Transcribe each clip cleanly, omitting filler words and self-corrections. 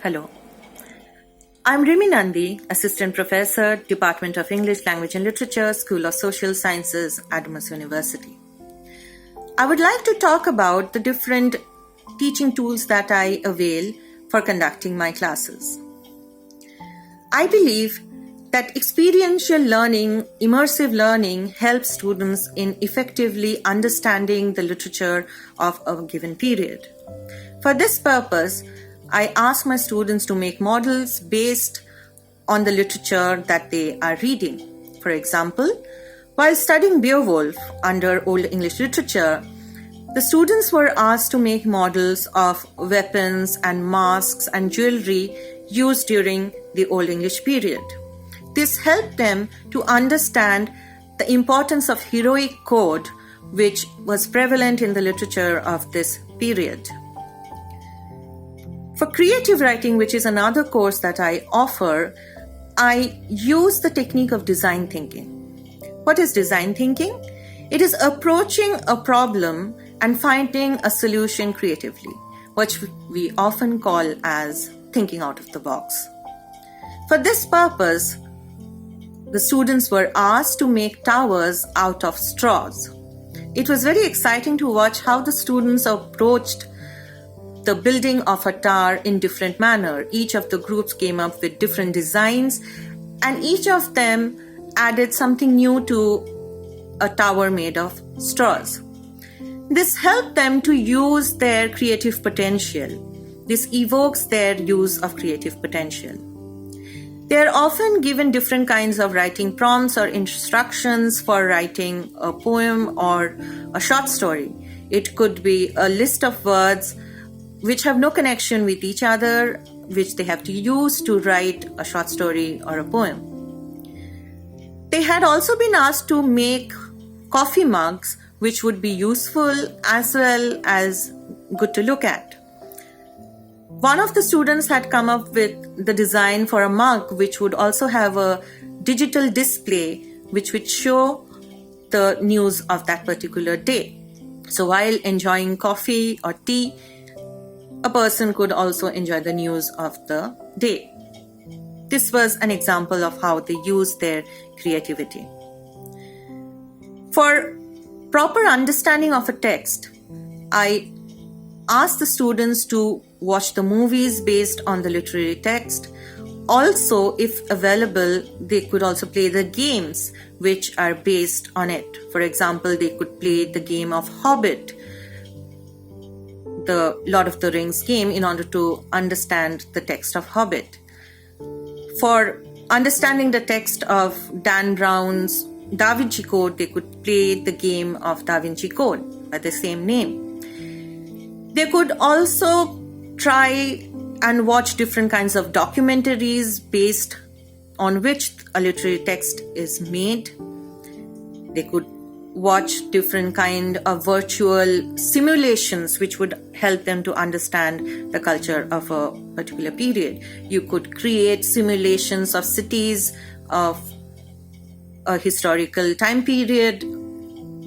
Hello. I'm Rimi Nandi, Assistant Professor, Department of English, Language and Literature, School of Social Sciences, Adamas University. I would like to talk about the different teaching tools that I avail for conducting my classes. I believe that experiential learning, immersive learning helps students in effectively understanding the literature of a given period. For this purpose, I ask my students to make models based on the literature that they are reading. For example, while studying Beowulf under Old English literature, the students were asked to make models of weapons and masks and jewelry used during the Old English period. This helped them to understand the importance of heroic code, which was prevalent in the literature of this period. For creative writing, which is another course that I offer, I use the technique of design thinking. What is design thinking? It is approaching a problem and finding a solution creatively, which we often call as thinking out of the box. For this purpose, the students were asked to make towers out of straws. It was very exciting to watch how the students approached the building of a tower in different manner. Each of the groups came up with different designs, and each of them added something new to a tower made of straws. This helped them to use their creative potential. This evokes their use of creative potential. They are often given different kinds of writing prompts or instructions for writing a poem or a short story. It could be a list of words which have no connection with each other, which they have to use to write a short story or a poem. They had also been asked to make coffee mugs, which would be useful as well as good to look at. One of the students had come up with the design for a mug, which would also have a digital display, which would show the news of that particular day. So while enjoying coffee or tea, a person could also enjoy the news of the day. This was an example of how they used their creativity. For proper understanding of a text, I asked the students to watch the movies based on the literary text. Also, if available, they could also play the games which are based on it. For example, they could play the game of Hobbit, the Lord of the Rings game, in order to understand the text of Hobbit. For understanding the text of Dan Brown's Da Vinci Code, they could play the game of Da Vinci Code by the same name. They could also try and watch different kinds of documentaries based on which a literary text is made. They could watch different kind of virtual simulations which would help them to understand the culture of a particular period. You could create simulations of cities of a historical time period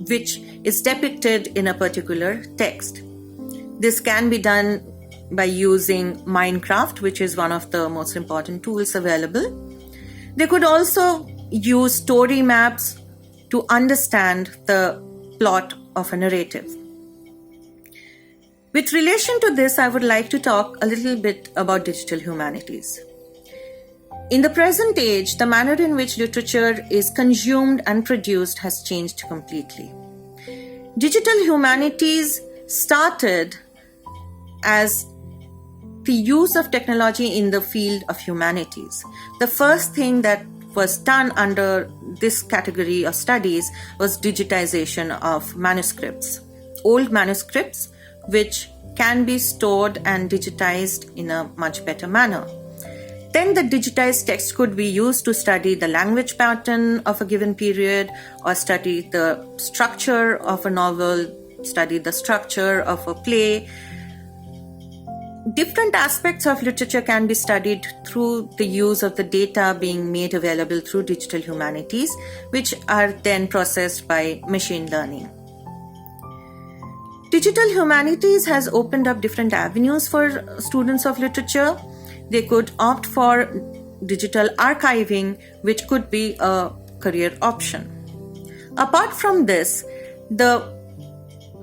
which is depicted in a particular text. This can be done by using Minecraft, which is one of the most important tools available. They could also use story maps to understand the plot of a narrative. With relation to this, I would like to talk a little bit about digital humanities. In the present age, the manner in which literature is consumed and produced has changed completely. Digital humanities started as the use of technology in the field of humanities. The first thing that was done under this category of studies was digitization of manuscripts, old manuscripts which can be stored and digitized in a much better manner. Then the digitized text could be used to study the language pattern of a given period, or study the structure of a novel, study the structure of a play. Different aspects of literature can be studied through the use of the data being made available through digital humanities, which are then processed by machine learning. Digital humanities has opened up different avenues for students of literature. They could opt for digital archiving, which could be a career option. Apart from this, the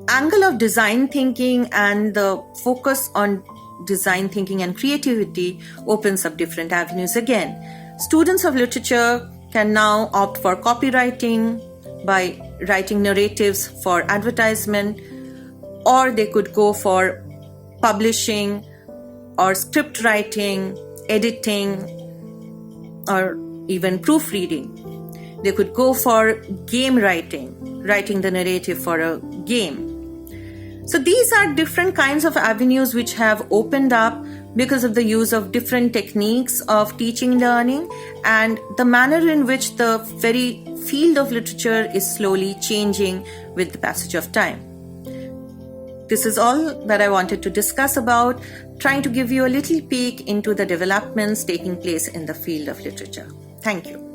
angle of design thinking and the focus on design thinking and creativity opens up different avenues again. Students of literature can now opt for copywriting by writing narratives for advertisement, or they could go for publishing or script writing, editing, or even proofreading. They could go for game writing, writing the narrative for a game. So these are different kinds of avenues which have opened up because of the use of different techniques of teaching learning and the manner in which the very field of literature is slowly changing with the passage of time. This is all that I wanted to discuss about, trying to give you a little peek into the developments taking place in the field of literature. Thank you.